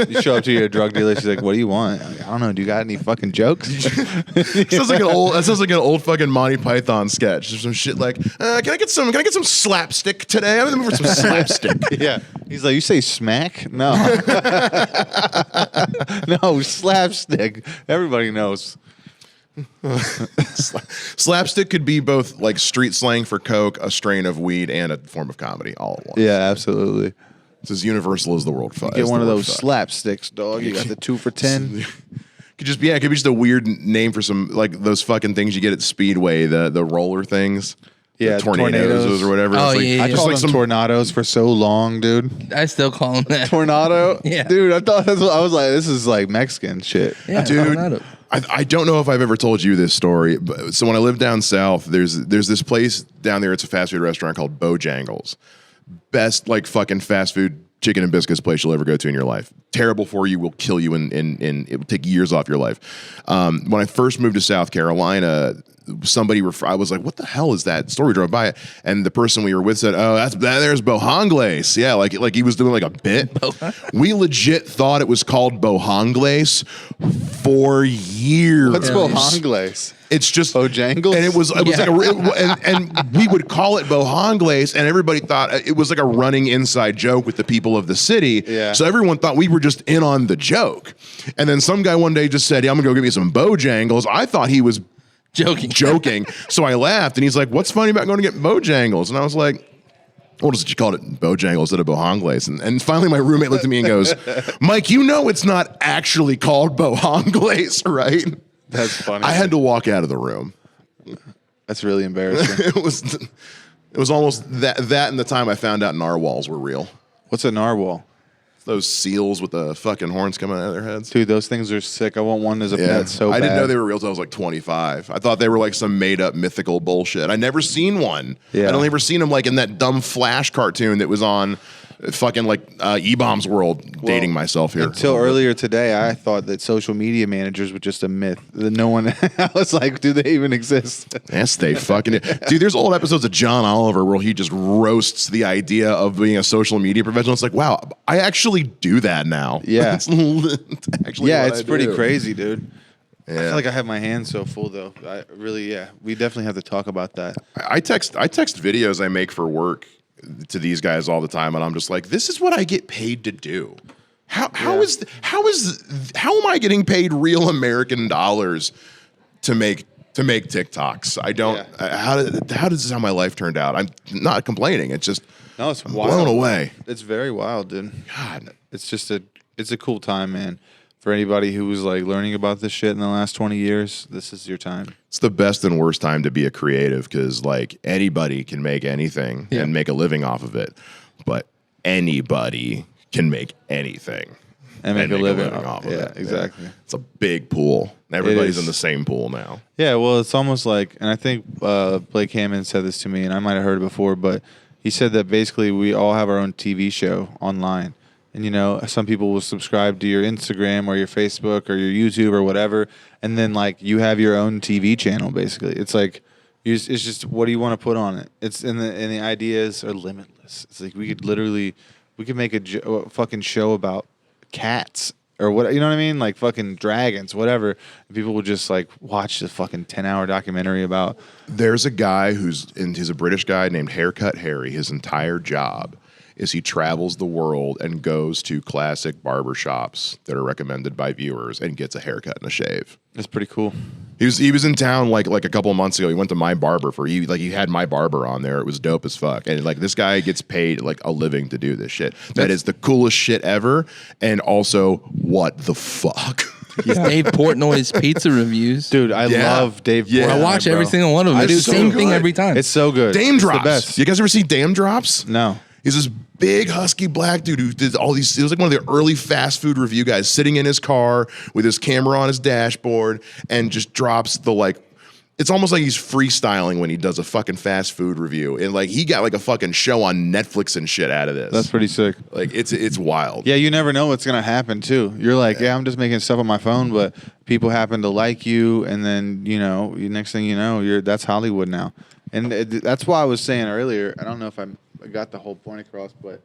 You show up to your drug dealer. She's like, "What do you want?" I'm like, I don't know. Do you got any fucking jokes? That sounds like an old fucking Monty Python sketch. There's some shit like, can I get some slapstick today? I'm in the mood for some slapstick. Yeah. He's like, "You say smack? No, no slapstick. Everybody knows." Slapstick could be both like street slang for coke, a strain of weed, and a form of comedy all at once. Yeah, absolutely. It's as universal as the world fuck. Get one of those slapsticks, dog. You got the 2 for 10. It could be just a weird name for some like those fucking things you get at Speedway, the roller things. Yeah, the tornadoes or whatever. Oh, It's like, yeah, I yeah. called like them some tornadoes for so long, dude. I still call him that. Tornado? Yeah. Dude, I thought I was like, this is like Mexican shit. Yeah, dude. tornado. I don't know if I've ever told you this story, but so when I lived down south, there's this place down there. It's a fast food restaurant called Bojangles. Best like fucking fast food chicken and biscuits place you'll ever go to in your life. Terrible for you, will kill you, and it will take years off your life. When I first moved to South Carolina, I was like, what the hell is that? Store we drove by it, and the person we were with said, oh, there's Bojangles. Yeah, like he was doing like a bit. We legit thought it was called Bojangles for years. What's Bojangles? It's just Bojangles? and it was like and we would call it Bojangles, and everybody thought it was like a running inside joke with the people of the city. Yeah. So everyone thought we were just in on the joke, and then some guy one day just said, "Yeah, I'm gonna go get me some Bojangles." I thought he was joking, so I laughed, and he's like, "What's funny about going to get Bojangles?" And I was like, what is it you called it? Bojangles instead of Bojangles. And finally my roommate looked at me and goes, Mike, you know it's not actually called Bojangles, right? That's funny. I had to walk out of the room. That's really embarrassing. It was almost that and the time I found out narwhals were real. What's a narwhal? Those seals with the fucking horns coming out of their heads. Dude, those things are sick. I want one as a pet so bad. I didn't know they were real until I was like 25. I thought they were like some made up mythical bullshit. I never seen one. Yeah. I'd only ever seen them like in that dumb Flash cartoon that was on fucking like E-Bombs World. Dating myself here. Until earlier today, I thought that social media managers were just a myth. That no one, I was like, do they even exist? Yes, they fucking dude. There's old episodes of John Oliver where he just roasts the idea of being a social media professional. It's like, wow, I actually do that now. Yeah. Actually, Yeah, what it's I pretty do. crazy, dude. I Yeah. feel like I have my hands so full, though. We definitely have to talk about that. I text videos I make for work to these guys all the time, and I'm just like, this is what I get paid to do. How am I getting paid real American dollars to make TikToks? I don't. Yeah. How does this how my life turned out? I'm not complaining. It's just No, it's I'm wild. blown away. It's very wild, dude. God, It's just it's a cool time, man. For anybody who was like learning about this shit in the last 20 years, this is your time. it's the best and worst time to be a creative because like anybody can make anything and make a living off of it, but anybody can make anything And make a living off of yeah, it. exactly. It's a big pool. Everybody's is. in the same pool now. Yeah, well, it's almost like, and I think Blake Hammond said this to me, and I might have heard it before, but he said that basically we all have our own TV show online. And, you know, some people will subscribe to your Instagram or your Facebook or your YouTube or whatever, and then, like, you have your own TV channel, basically. It's like, it's just, what do you want to put on it? It's and the ideas are limitless. It's like we could make a fucking show about cats or what, you know what I mean? Like fucking dragons, whatever. And people will just like watch the fucking 10-hour documentary about. There's a guy he's a British guy named Haircut Harry. His entire job is he travels the world and goes to classic barbershops that are recommended by viewers and gets a haircut and a shave. That's pretty cool. He was in town like a couple of months ago. He went to My Barber he had My Barber on there. It was dope as fuck. And like this guy gets paid like a living to do this shit. That is the coolest shit ever. And also, what the fuck? His Dave Portnoy's pizza reviews. Dude, I love Dave Portnoy, I watch every bro. single one of them. I do the so same thing good. every time. It's so good. Dame It's Drops. the best. You guys ever see Dame Drops? No. He's this big, husky black dude who did all these. He was like one of the early fast food review guys, sitting in his car with his camera on his dashboard and just drops the like. It's almost like he's freestyling when he does a fucking fast food review, and like he got like a fucking show on Netflix and shit out of this. That's pretty sick. Like it's wild. Yeah, you never know what's gonna happen too. You're like, yeah, I'm just making stuff on my phone, but people happen to like you, and then next thing you know, that's Hollywood now. And that's why I was saying earlier. I don't know if I got the whole point across, but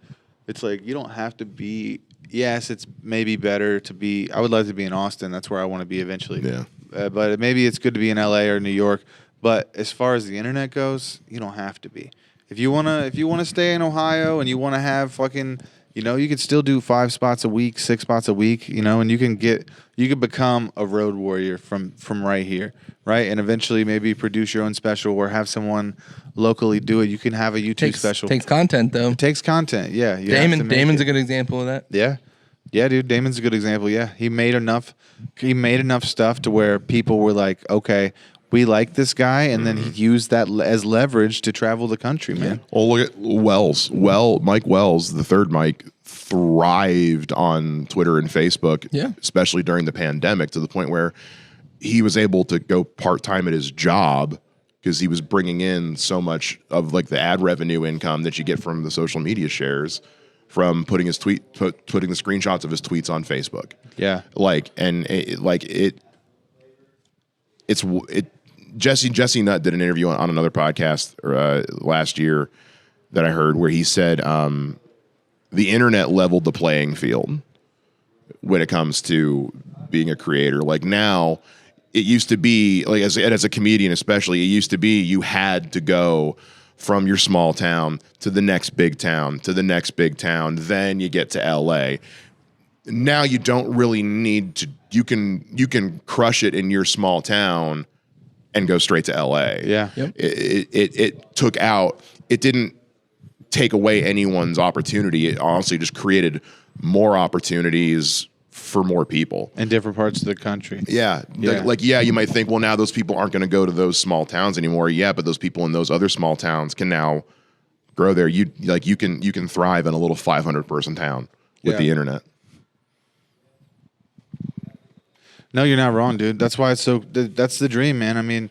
it's like you don't have to be. Yes, it's maybe better to be. I would love to be in Austin. That's where I want to be eventually. Yeah. But maybe it's good to be in LA or New York. But as far as the internet goes, you don't have to be. If you wanna stay in Ohio and you wanna have fucking, you can still do 5 spots a week, 6 spots a week, and you can become a road warrior from right here, right? And eventually maybe produce your own special or have someone locally do it. You can have a YouTube special. Takes content though. It takes content, yeah. Damon's a good example of that. Yeah. Yeah, dude, Damon's a good example. Yeah, he made enough stuff to where people were like, okay, we like this guy, and then he used that as leverage to travel the country, man. Well, look at Wells. Mike Wells, the third Mike, thrived on Twitter and Facebook, especially during the pandemic, to the point where he was able to go part-time at his job because he was bringing in so much of like the ad revenue income that you get from the social media shares from putting the screenshots of his tweets on Facebook. Yeah. Jesse Nutt did an interview on another podcast last year that I heard where he said the internet leveled the playing field when it comes to being a creator. Like now, it used to be like as a comedian, especially, it used to be you had to go from your small town to the next big town to the next big town. Then you get to LA. Now you don't really need to. You can crush it in your small town and go straight to LA. Yeah. Yep. It took out. It didn't take away anyone's opportunity. It honestly just created more opportunities for more people in different parts of the country. Yeah. You might think, well, now those people aren't going to go to those small towns anymore. Yeah, but those people in those other small towns can now grow there. You can thrive in a little 500 person town with the internet. No, you're not wrong, dude. That's why that's the dream, man. I mean,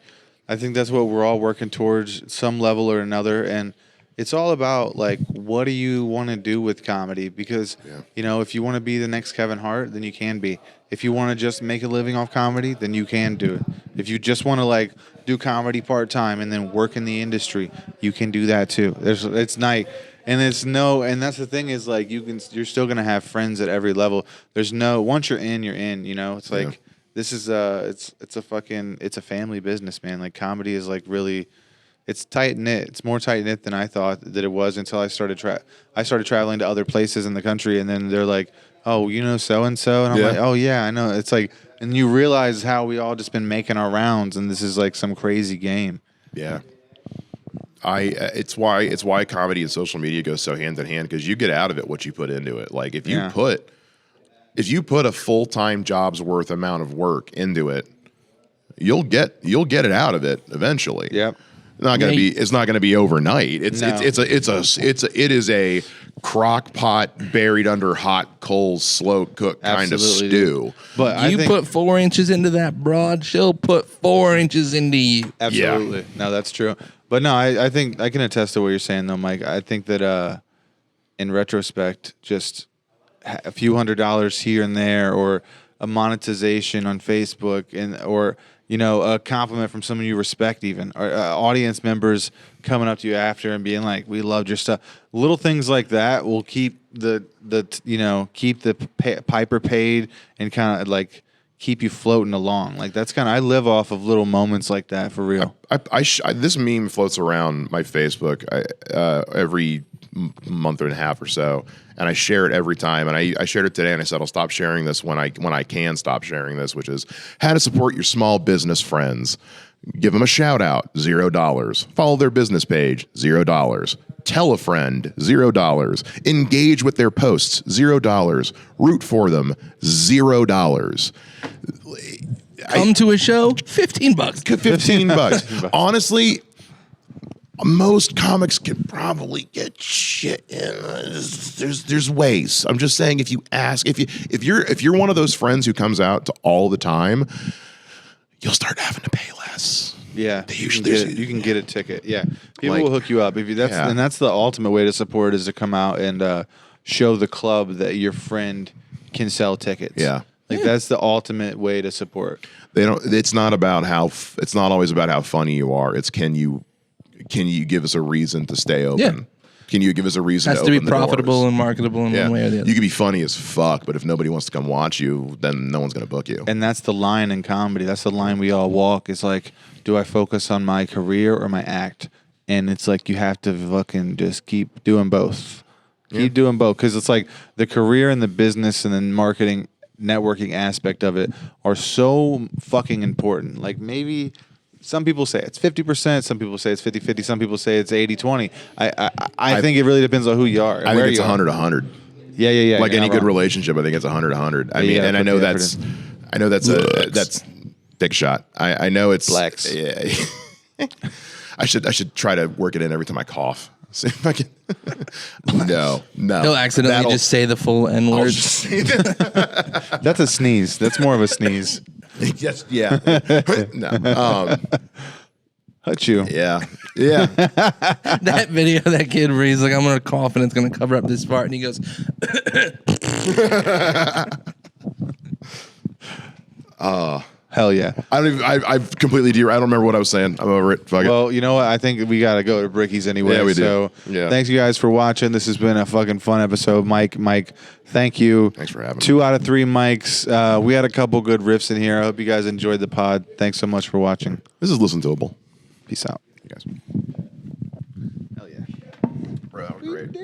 I think that's what we're all working towards, some level or another, and it's all about like, what do you want to do with comedy? Because if you want to be the next Kevin Hart, then you can be. If you want to just make a living off comedy, then you can do it. If you just want to like do comedy part time and then work in the industry, you can do that too. It's night, and and that's the thing is like you're still gonna have friends at every level. Once you're in, you're in. It's like this is it's a family business, man. Like comedy is like really. It's tight knit. It's more tight knit than I thought that it was until I started traveling to other places in the country, and then they're like, "Oh, so and so," and I'm like, "Oh yeah, I know." It's like, and you realize how we all just been making our rounds, and this is like some crazy game. Yeah, it's why comedy and social media go so hand in hand, because you get out of it what you put into it. Like if you put a full-time job's worth amount of work into it, you'll get it out of it eventually. Yep. It's not gonna be overnight. It is a crock pot buried under hot coals, slow cooked kind of stew. But I think put 4 inches into that broad, she'll put 4 inches into you. Absolutely. Yeah. No, that's true. But no, I think I can attest to what you're saying though, Mike. I think that in retrospect, just a few $100s here and there, or a monetization on Facebook, or a compliment from someone you respect, even, or audience members coming up to you after and being like, "We loved your stuff." Little things like that will keep the piper paid and kind of like keep you floating along. Like that's I live off of little moments like that for real. This meme floats around my Facebook every month and a half or so, and I share it every time. And I shared it today, and I said I'll stop sharing this when I can stop sharing this, which is how to support your small business friends. Give them a shout out, $0. Follow their business page, $0. Tell a friend, $0. Engage with their posts, $0. Root for them, $0. Come to a show, $15. $15. Honestly, most comics can probably get shit in. There's ways. I'm just saying, if you ask, if you're one of those friends who comes out to all the time, you'll start having to pay less. Yeah, They usually you can get a ticket. Yeah, people Like- will hook you up if you. And that's the ultimate way to support is to come out and show the club that your friend can sell tickets. Yeah. Like that's the ultimate way to support. It's not about it's not always about how funny you are. It's can you give us a reason to stay open? Yeah. Can you give us a reason Has to to be open the profitable doors? and marketable in one way or the other. You can be funny as fuck, but if nobody wants to come watch you, then no one's going to book you. And that's the line in comedy. That's the line we all walk. It's like, do I focus on my career or my act? And it's like you have to fucking just keep doing both. Keep doing both, because it's like the career and the business and the marketing, networking aspect of it are so fucking important. Like maybe some people say it's 50%, some people say it's 50-50, some people say it's 80-20. I think it really depends on who you are. I think it's 100-100. Yeah. Like you're any not good wrong. relationship, I think it's 100-100. I mean, Yeah, and I put know the effort that's dick shot. I know it's Flex. Yeah. I should try to work it in every time I cough. See if I can. No. He'll accidentally That'll- just say the full N I'll word. just say that. That's a sneeze. That's more of a sneeze. Yes, yeah. No. Hurt you. Yeah. That video, of that kid where he's like, I'm going to cough and it's going to cover up this part. And he goes, Hell yeah. I've completely I don't remember what I was saying. I'm over it. Fuck it. Well, you know what? I think we got to go to Bricky's anyway. Yeah, we do. So Yeah. thanks you guys for watching. This has been a fucking fun episode. Mike, thank you. Thanks for having me. 2 out of 3 mics. We had a couple good riffs in here. I hope you guys enjoyed the pod. Thanks so much for watching. This is listen toable. Peace out. You guys. Hell yeah. Bro, that was great.